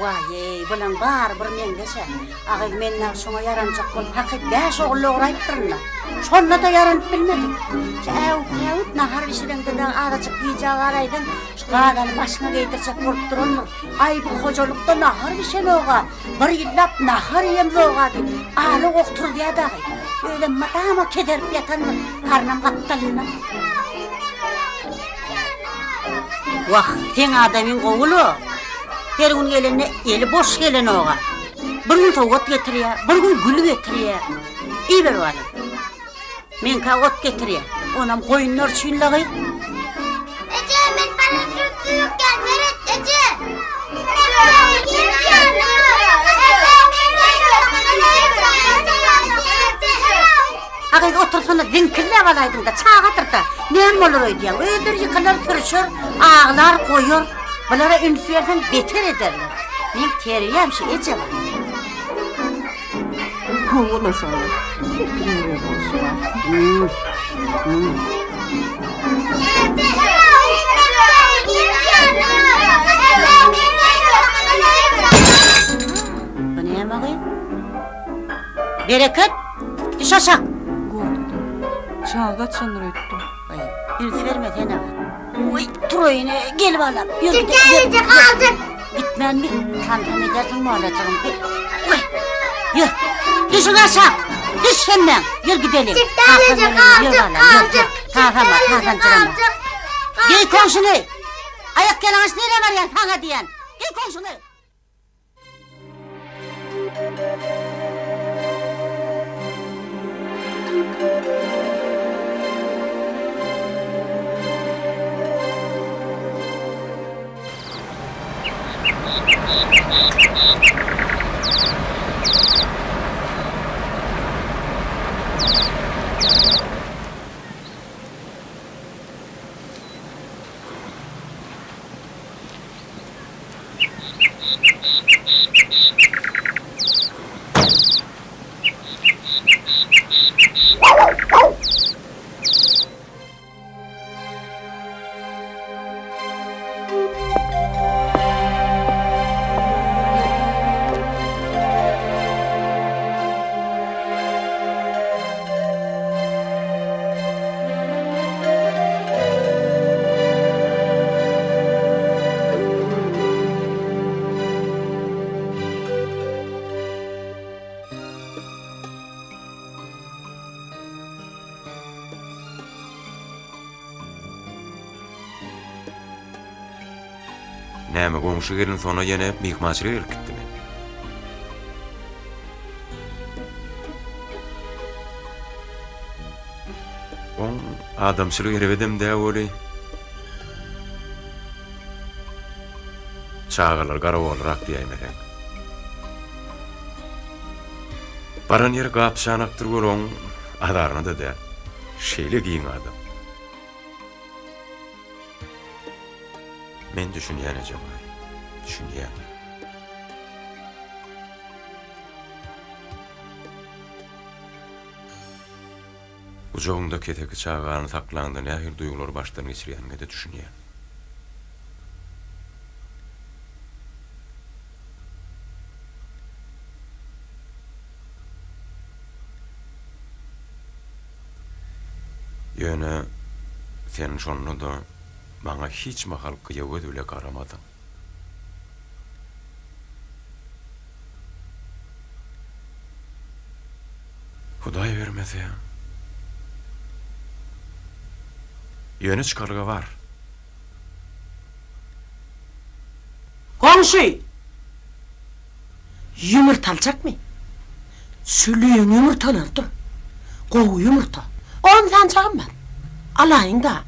Vay, bulan bar bir men dese. Agay menden soňa yaranjak bolup hakyk 5 oğul oğrayıpdyrlar. Şonda da yaranıp bilmedim. Äwt nahar işlerinde de araçyk giýjak araýdym. Şu gadany başyna geýdirsek bolup dururlar. Ay bu hojolukda nahar işeloga, bir ýyllap nahar ýemloga diýip aly oktur diýdi agay. Öyle matama kederip ýatanlar, karnam gapdalyna. Wah, sen adamyň gowulu. Her gün gelene, eli boş gelen oğa. Bir gün ot getirýär, bir gün gül getirýär. İyi bir var. Men ka ot getirýär. Onam koyunlar çynlagy. Ece, men bana süt gelmeret, Ece. Agay otursana dinkirlep alaydın da çağatır da. Näme bolar öýdýän? Öýdürji kılar sürüşür, ağlar koyur. Bulara ünfiyerden beter ederler. Men teriyem şu Ece var. Ola sana. Kimle boşver. Bu näme agay? Bereket, düş aşağı. Çağa çanır ettim. Ünferme fena. Oy, Troy'ine gel balam. Gel, kaldık. Gitmen mi? Tanrım edersin mi alacağım? Oy, yürü. Düşün aşağı. Düş hemen. Yürü gidelim. Kaldık. Kaldık. Gel komşunu. Ayak yalağız nereye var ya? Sana diyen. Gel komşunu. Näme goňşy gelin sonra ýene mihmançylyk gelip gitdimi? On adamçylyk erebedem dä boli. Çağalar garawalrak diýmeýän. Baran ýer gapşanakdyr bolan adarna da dä. Şeýle giň adam. Men düşünýän ejem. Düşünýän. Ujoğunda keteki çağağını saklandı nähir duygular baştan geçirýänge de düşünýän. Ýöne sen şonu da bana hiç mahal kıyavut öyle karamadın. Huday vermese ya. Yönü çıkarga var. Komşu! Yumurtalacak mı? Sülüğün yumurtalardı. Kovu yumurta. 10 sancağım var. Alayın da.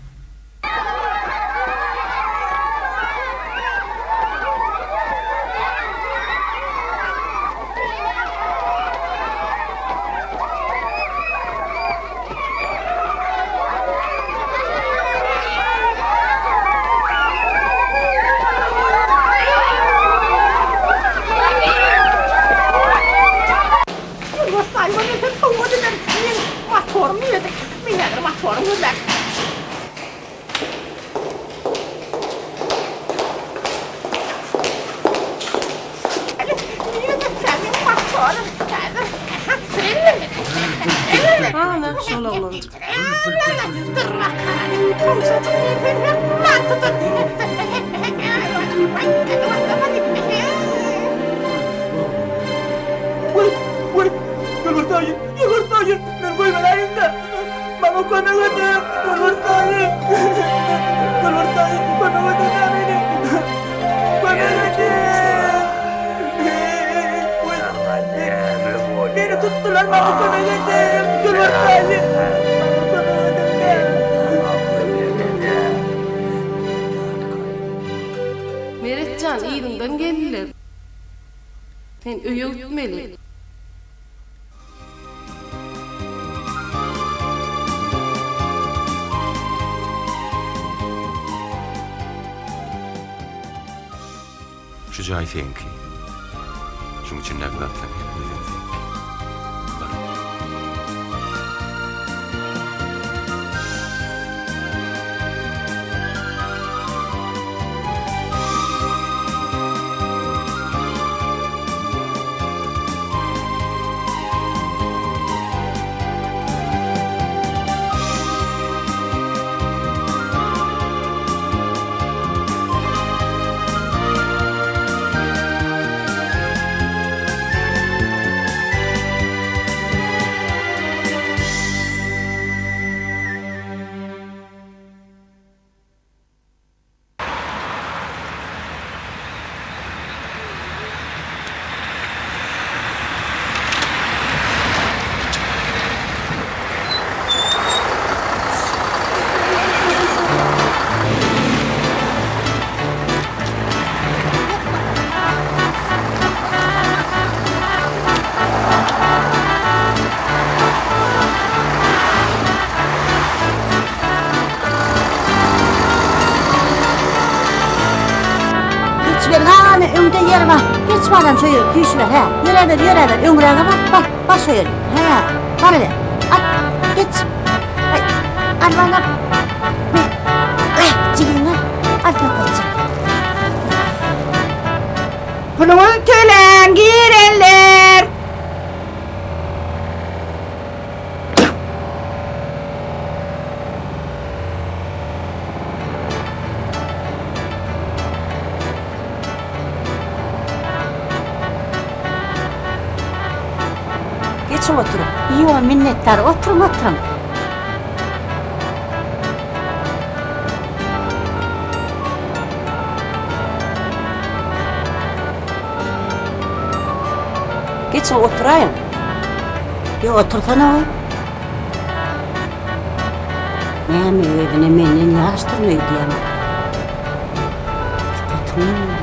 Yumurtayı, ben koymayayım da. Bana koymayın da, yumurtayı. Yumurtayı, koymayın da beni. Koymayın da. Beni tuttular, bana koymayın da. Yumurtayı. Meretcan iyilinden geldiler. Sen öye gitmeli. Şu joy think. Şunun için ne kadar Önde yer var. Geç madem şöyle düş ver he. Yere ver. Öngürene bak. Bak şöyle. He. Bana ver. At. Geç. Al bana. Cigin lan. Al bakalım. Pulumun tölen girenler. Geçin oturun. İyi o minnettar. Oturun. Geçin oturayım. Bir otursana o. Ne mi evine menin yaştırmıyor diyem. Oturun.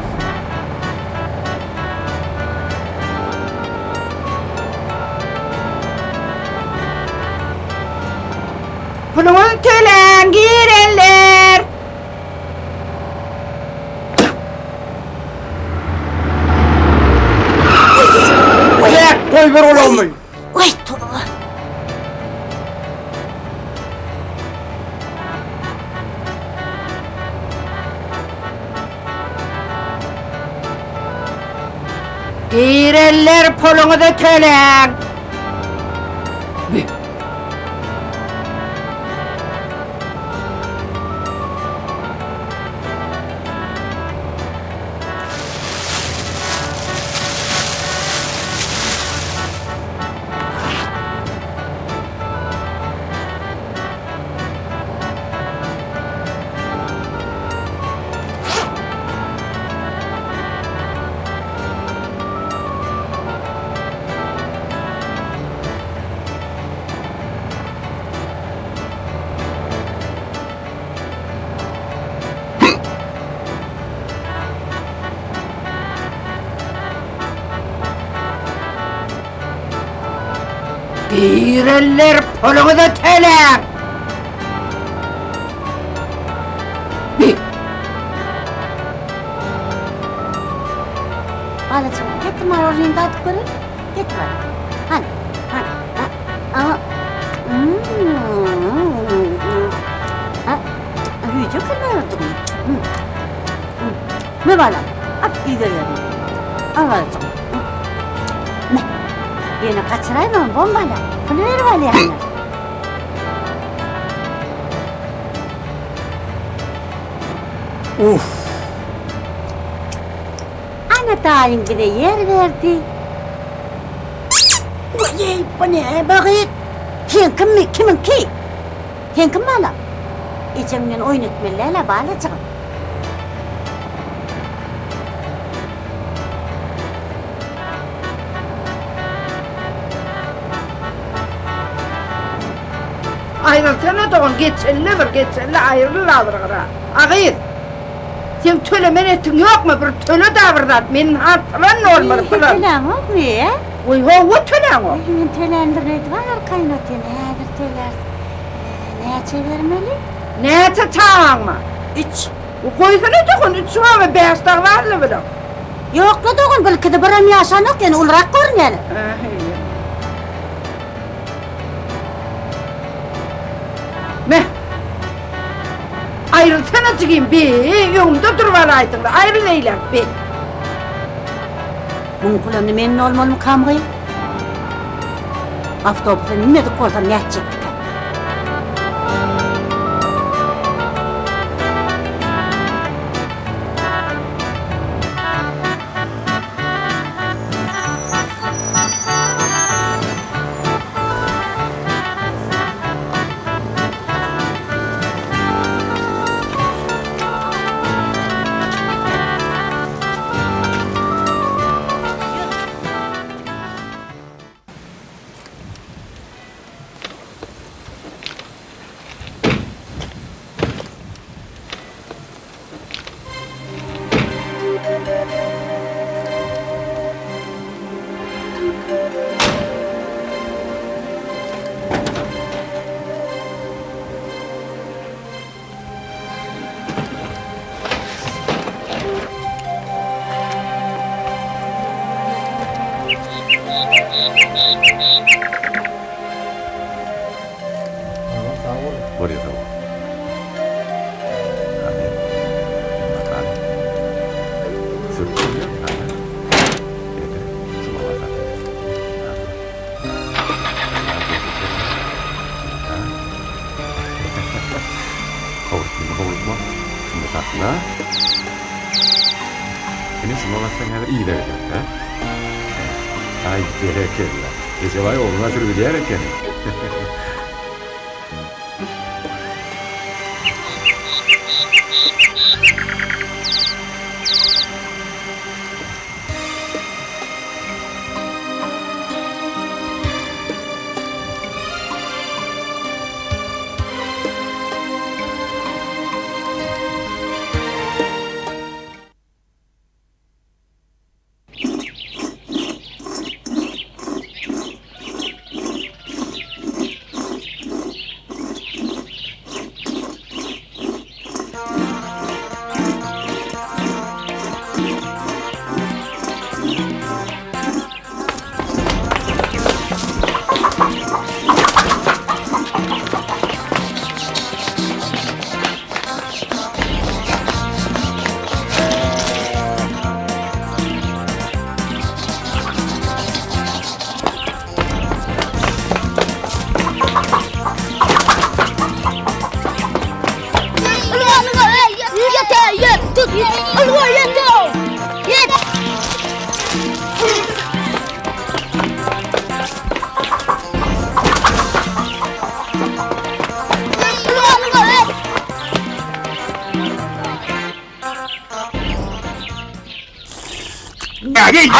Pulumun tölen girenler. Koy ver oğlum. Oy tuğla. Girenler pulunu da tölen. Girenler pulunu da tölen. Balacığım getir bana orayı da atıp görün. Getir bana. Hani. Ama. Yüce kırmıyordum. Ne bana? At iyi görüyorum. Al balacığım. Ne? Yine kaçırayım mı bombayla? Bunu ver bana yani. Uf. Ana dayın bir de yer verdi. Oy, bu ne bakayım? Sen kim mi? Kimin ki? Sen kim bana? İçimden oynatmalarla bağlayacağım. Ayrılsana doğun, geçerli ayrılırlar. Ağayır, sen tölemen etin yok mu? Bir töle davırdat, benim hatırlan ne olmalı falan. Tölen yok mu ya? Oy ho, tölen o. Ben tölendireydi var kaynatı nedir töler? Neye çevirmeli? Ne çatağın mı? Üç. O koysana doğun, 3 var beyaz dağlarla bile. Yok la doğun belki de buram yaşanık yani olarak görün yani. Meh. Ayrılsana çıkayım bir, yolumda durvalaydın da ayrıl eylem bir. Bunun kulağını menin olmalı mı kamgıyı? Avtobusa nimedik korsam ne edecektik? Oraya tamam. Hadi. Bakalım. Sırtını yap. Hadi. Yedi. Şuna bak hadi. Kavurtma. Şimdi sakla. Yine şuna baksan yani iyi de verir. Ha? Ay bereketler. Gece var ya oğluna sürüleyerek yani.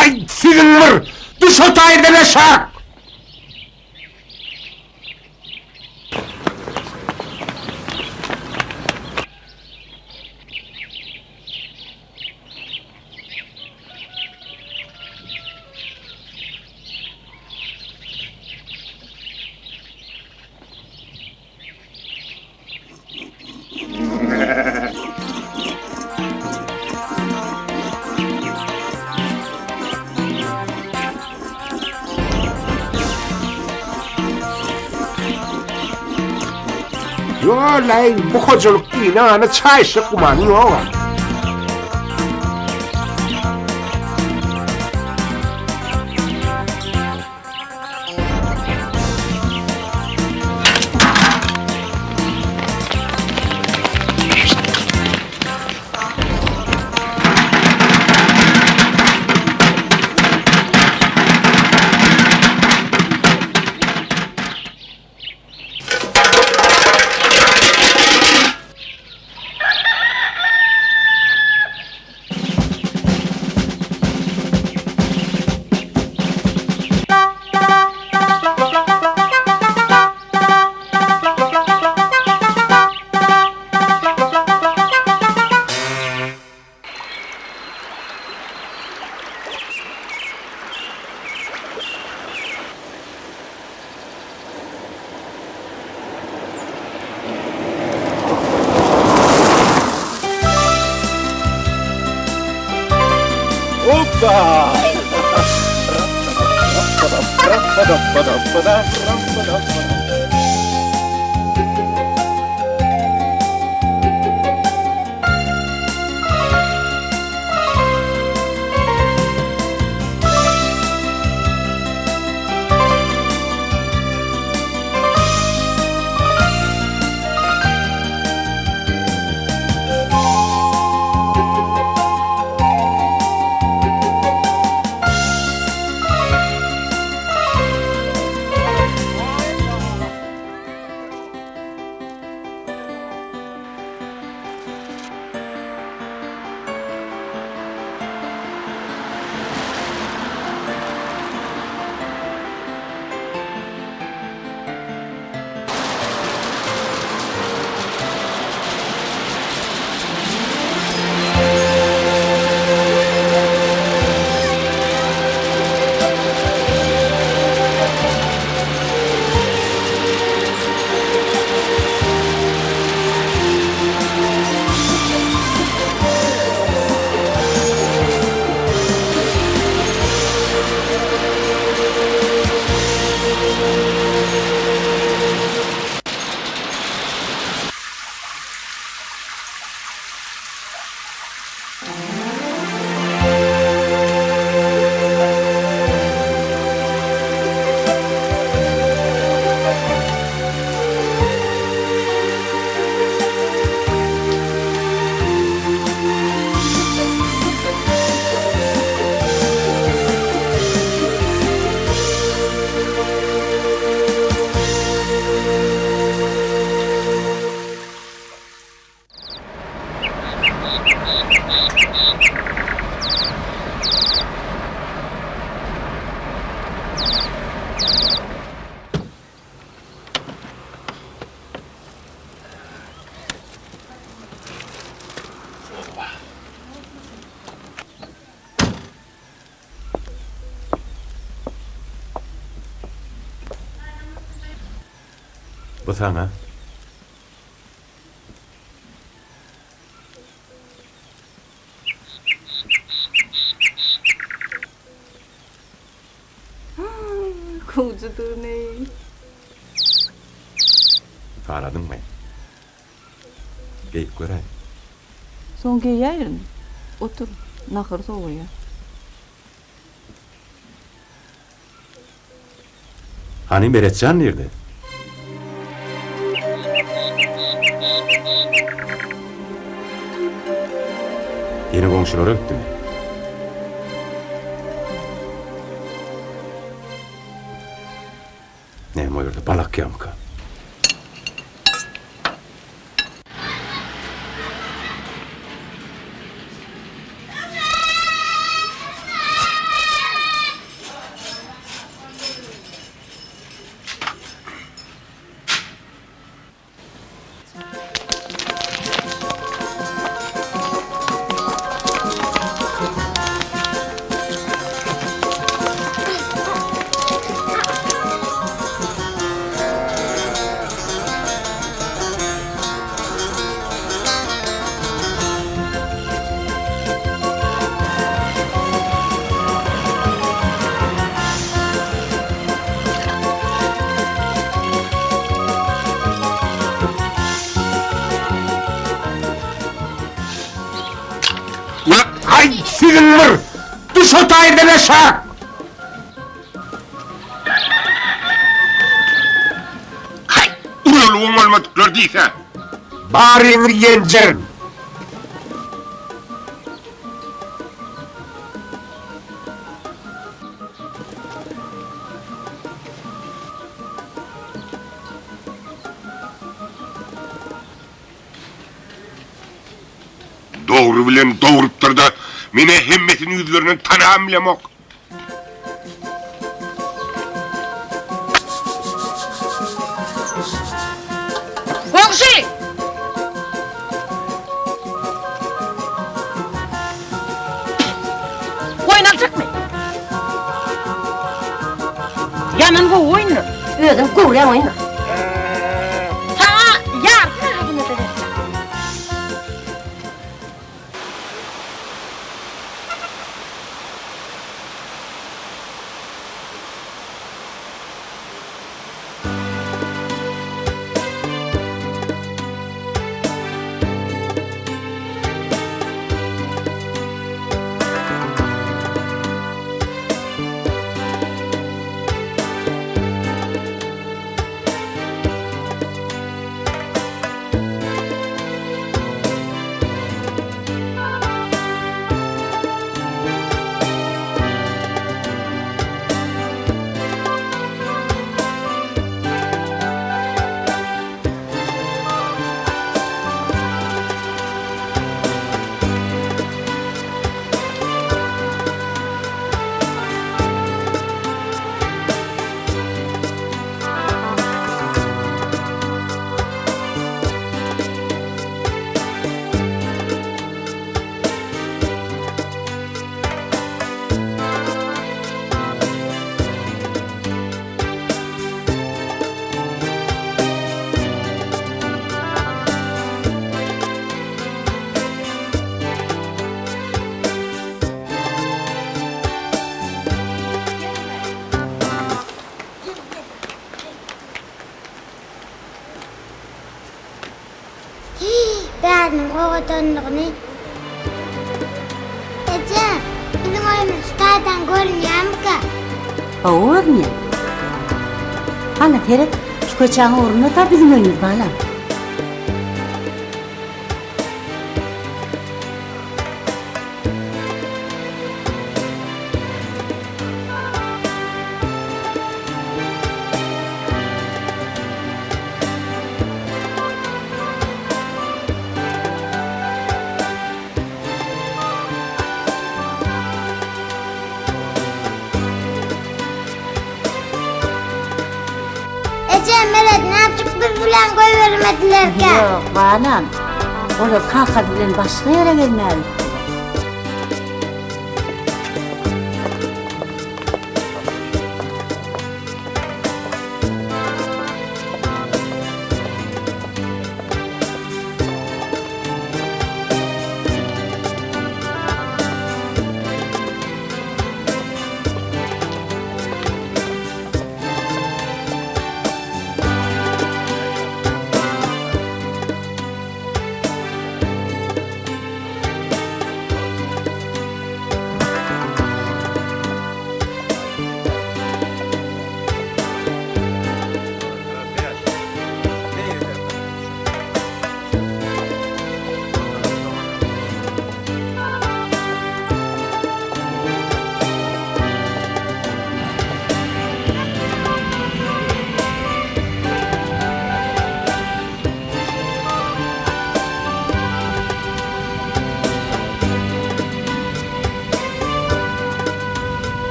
Ay sinir! Düş o tayirden aşağı! Yo lan bu kocalık inanı çay sıkman yok. Bu sana. Kovucudur ne? Aradın mı? Geyip göreyim. Son giyerin. Otur. Nakır soğuyor. Hani Meretcan nerede? Yeni komşular öptü mü? Ne buyurdu? Balak yamka. Ya hay silinler! Düş o tayından aşağı! Hay! Ulan olmadı gördüyse! Bari inir yeneceğim! Doğru bilen doğuruptur da mine hemmetin yüzlerinden tanığım bile yok. Komşu! Oynayacak mı? Yanın bu oyunu. Ödüm kuğulen oyna. Ha, yardım bunu dedi. tanıdığını. Ece, bizim oyunun stadan görünüyor mu ki? Olur mu? Hani Ferhat, şu köçağın uğruna da bizim oyunuz balam. Ece, Meret, ne yapacak bir filan koyuvermediler ki? Yok balam, orada kalka bilen başka yere gelmeli.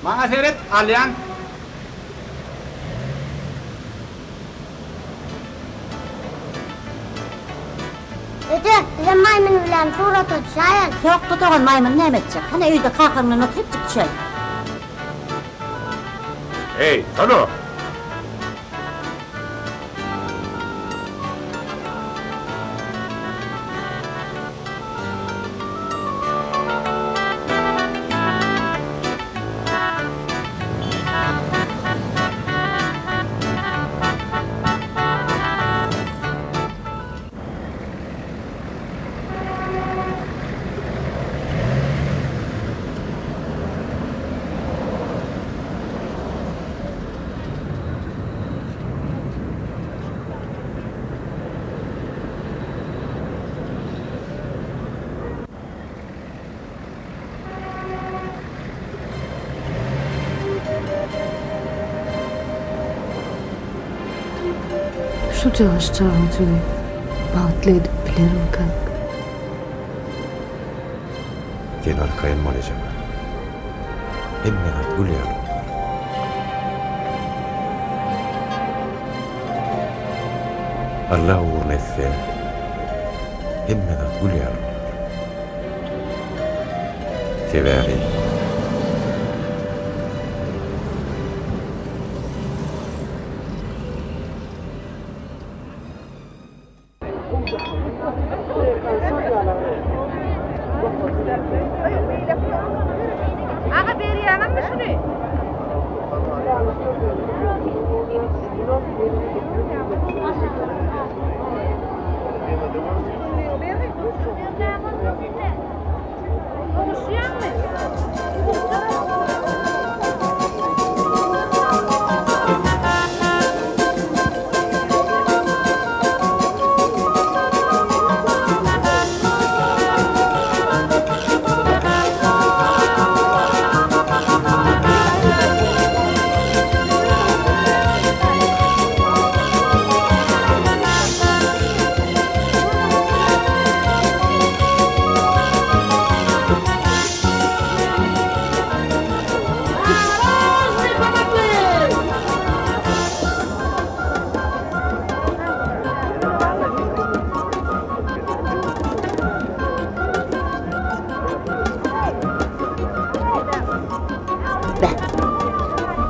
Bana Ferit, alyan. Ece, bize maymun bilen surat uçayan. Yok tutuğun maymun ne edecek? Hani evde kalkanla oturup çıkacak. Hey, Tano. Şu çalışacağım. Batlı edip bilirim kanka. Sen arkayın malacağım. Hemmedat gül yarım. Allah uğruna etse hemmedat gül yarım. Severim. Ağa berýäňem mi şuny?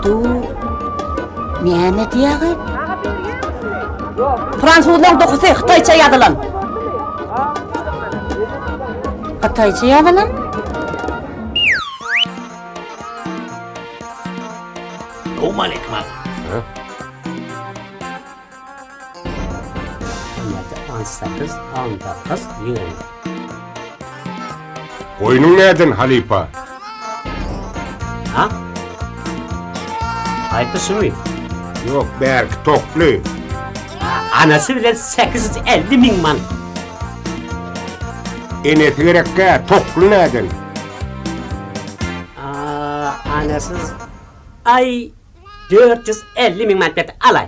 Du näme diýär? Fransuzlar dokusu Xitayça yadılan. Xitayça ýazylan? O Malik mal. Ha? 18, 19 yıl. Koyunun nereden Halipa? Ha? Ayıpı sunuyor. Yok berk toklu. Anası bile 850 bin man. Enesi gerekke toklu nereden? Anasız ay 450 bin man dedi alay.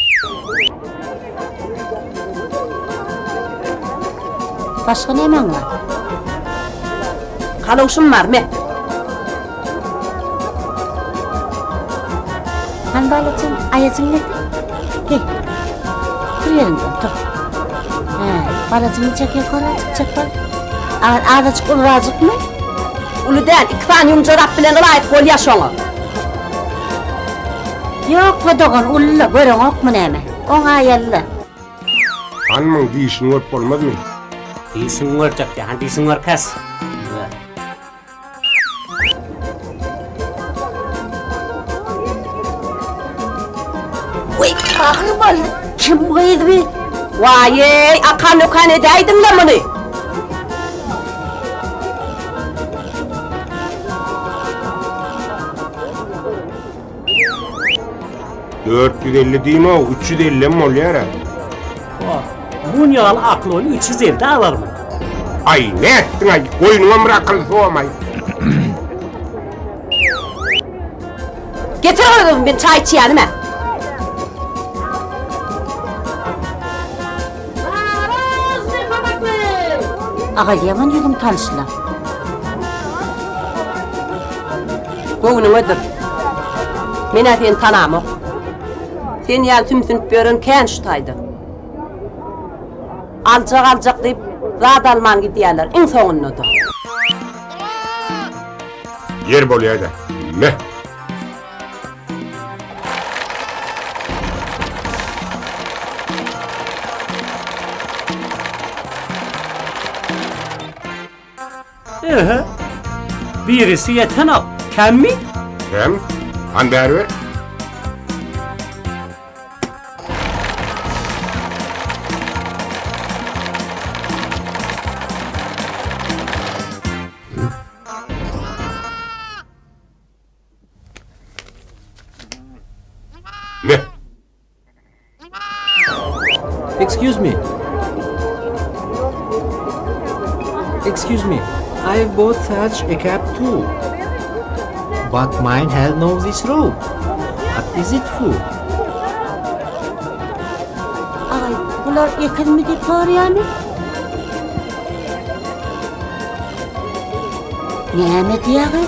Başga näme var? Kaluşum var mı? Han balacım ayacım ne? Gel. Dur yerinde dur. Balacım çek yukarı çek bal. Ağzıcık uluracık mı? Ulu değil, iki tane yumcurap bilen olayıp kol yaş onu. Yok mu doğan ulla görün ok mu näme? Oňa ýelli. Hanmın dişin öp olmaz mı? Diýsin görjek ýa-ni diýsin görkäs. Uy, kahır bal. Kim goýdy bi? Vay ey, akan ukan edeydim de bunu. $450 diýme o, 350 mi bolýar? Bu ýaly aklony 350 alarmy? Ay ne ettin ay? Koyunuma bir akıl soğamay. Getir oğlum ben çay içeyelim ha. Ağa yaman ýüzüm tanışlar. Goňuny ödür. Mene sen tanamok. Sen ýa tümsünüp börün kän şutaydy. Aljak diýip zat alman gidýärler. Iň soňundan ödür. Yer bolýar da. Ne? Birisi yeten al. Ken mi? Hem? Han bäri ver. Ne? Excuse me. Excuse me. I bought such a cab too. But mine has no this road. What is it for? Ay, bular ekin mi dep barýarmy? Näme diýägi?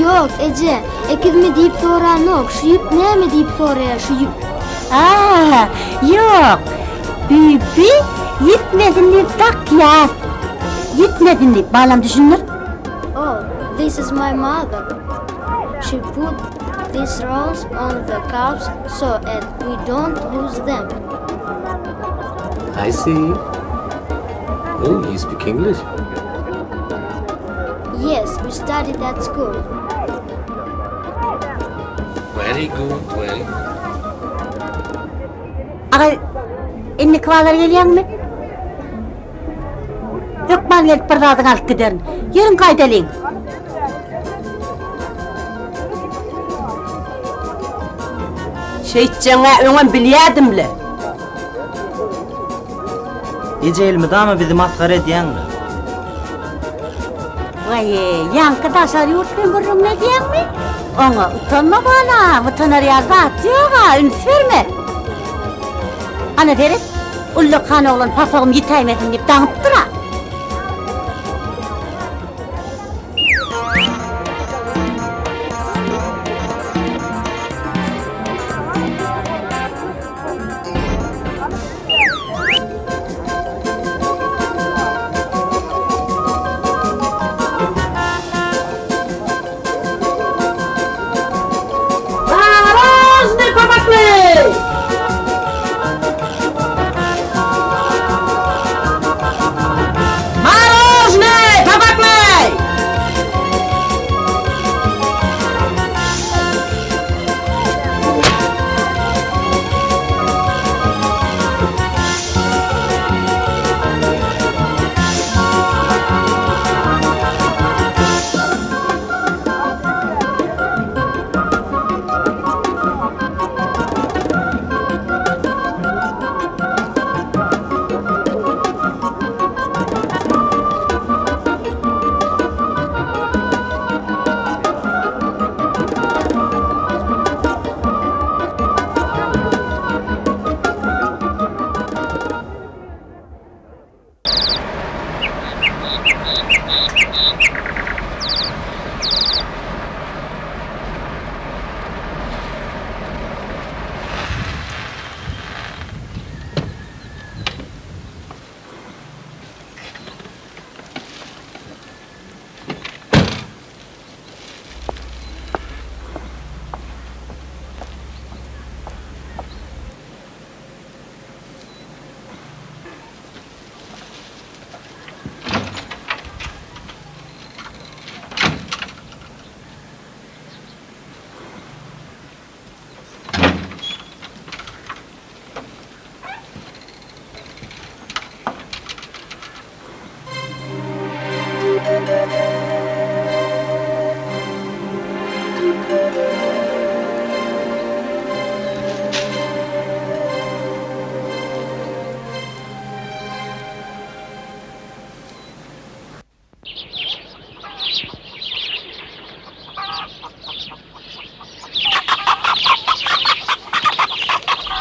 Yok Ece, ekizme deyip soran yok. Şuyup näme deyip soraya şuyup. Yok. Bibi yitmedin deyip tak ya. Yitmedin deyip bağlam düşünür. Oh, this is my mother. She put these rolls on the cups so that we don't lose them. I see. Oh, you speak English? Yes, we studied at school. Very good, very good. Ağay, inni kıvalar gelýän mi? Hökman gelip bir zadyň alyp giderin. Ýerin gaýdalýyn. Şeytçene öňem bilýädimle. Ece elmidama bizi maskara edýänmi? Vay, ýanky daşary ýurtdan görüň ne diýänmi? Oňa utanma bana, utanar ýazda atýoga, ünsürme. Ana Ferit, ulluk han oglan papagym ýitäýmedin diýip daňyp dura.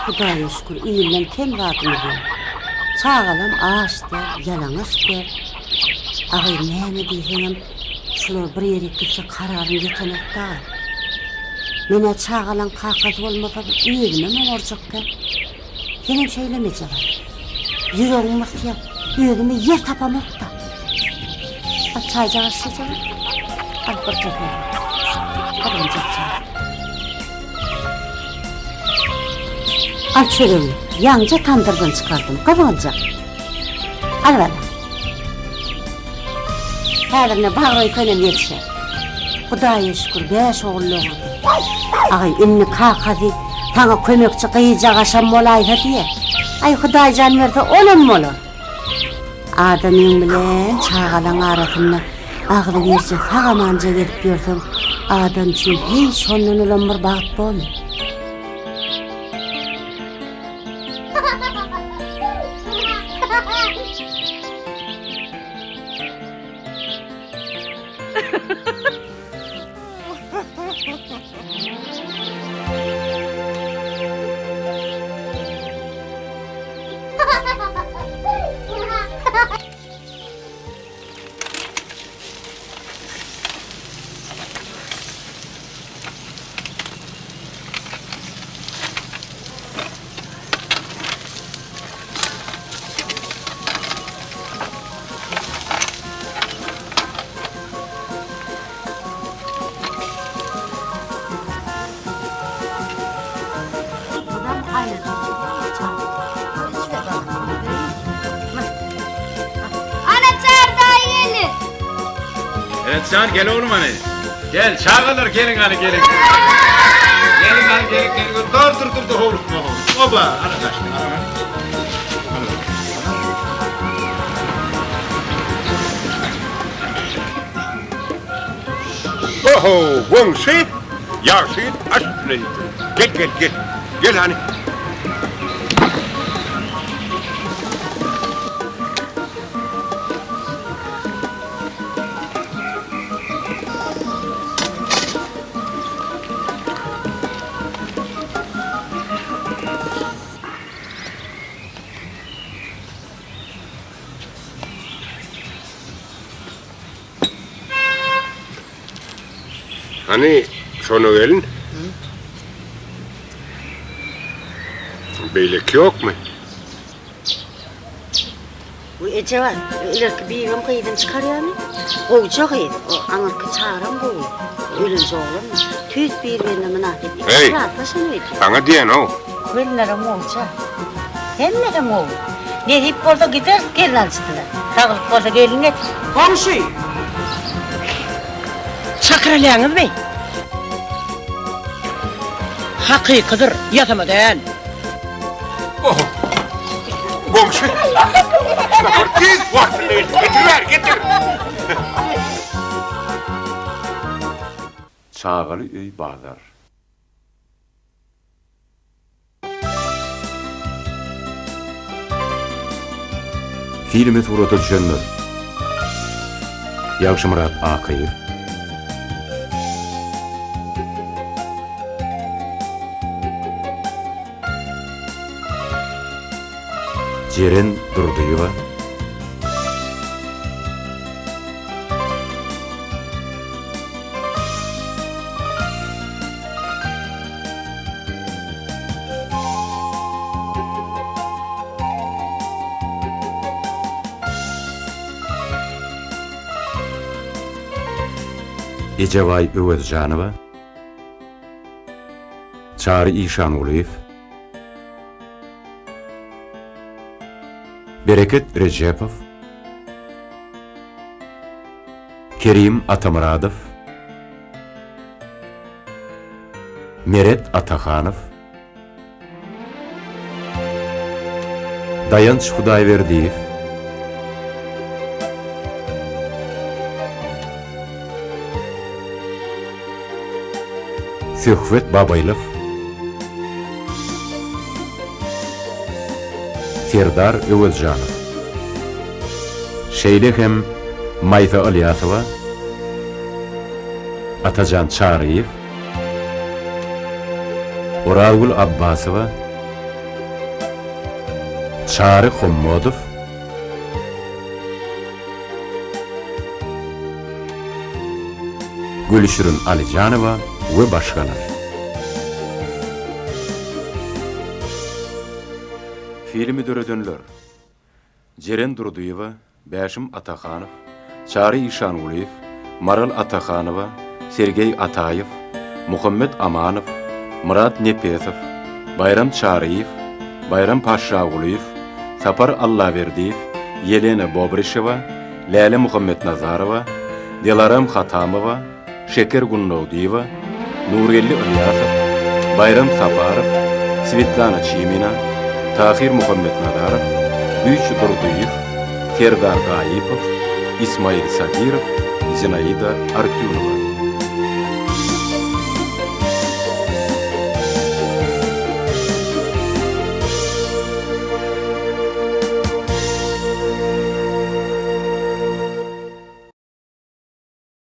Hudaýa şükür, iýilem kem radymy ber. Çağalam ağaçda, yalaňaçda. Agay näme diýseňem, şular bir ýere gitse kararyny ýetenekde. Mene çağalan kakaz bolmasa ýerime morjak-ka. Henem şeýlemejek. Ýüregim mıhtyap, ýöňüme ýer tapamakda. Çaýjaga şeýjek. Alpyrjak. Alpyrjak. Al çörüğü, yanca tandırdan çıkardım, kavunca. Al bana. Herine bağırayı könem yetişe. Hudaýa şükür, 5 oğulluğum. Ağay, inni kakazi, taňa kömekçi kıyıcak aşam molayda diye. Ay Hudaýjan verdi, olum olur. Adamın bilen çağalan arasında ağlı verse sağamanca gelip görsem, adam için hiç ondan olan bir bağıt bolmuyor. Evet can gel oğlum hani. Gel çağırır gelin hani gelin. Gelin hani gelin. Dur oğlum. Oba arkadaşlar. Oho, Wongsi. Yasin, asli. Gel. Gel hani. Hani sonu gelin? Beylik yok mu? Bu Ece var. İleriki bir yığım kıyıdan çıkar yani. Kovacak ed. O anırkı çağıran kovuyor. Ölünce oğlum. Tüyt bir birine münafet. Hey. Rahatlaşın öyle. Bana diyen o. Köllerim olacak. Hemlerim oğul. Ne hep orada gider gelin alıştılar. Sağlık olsa gelin et. Komşu! Sakralayınız bey. Hakikadır, yatama değil. Oh. Wongsi. Tez vaktinde getir. Çağılı öy bağlar. Filmi surata düşenler. Yavşımrat Akayır. Ceren Durduyeva. Ecevay Övezcanova. Çağrı İşanoğlu'yev. Bereket Recepov. Kerim Atamuradov. Meret Atakhanov. Dayanç Hudayverdiyev. Sühvet Babaylov. Serdar Övezcanov. Şeylehem Maysa Alyasova. Atacan Çağrıyev. Oralgul Abbasova. Çağrı Hommodov. Gülşürün Alicanova ve başkalar. Filmi döredönler. Ceren Durduyeva, Bəşim Atakhanov, Çağrı İşanoğlu'yev, Maral Atakhanova, Sergey Atayev, Muhammed Amanov, Murat Nepesov, Bayram Çağrıyev, Bayram Paşaoğlu'yev, Sapar Allaverdiyev, Yelena Bobrisheva, Lale Muhammed Nazarova, Delaram Khatamova, Şeker Gunnodiyeva, Nurelli Ilyasov, Bayram Saparov, Svetlana Çimina, Tahir Muhammed Nadarov, Büyük Durduyev, Serdar Gayipov, İsmail Sabirov, Zinaida Artyunova.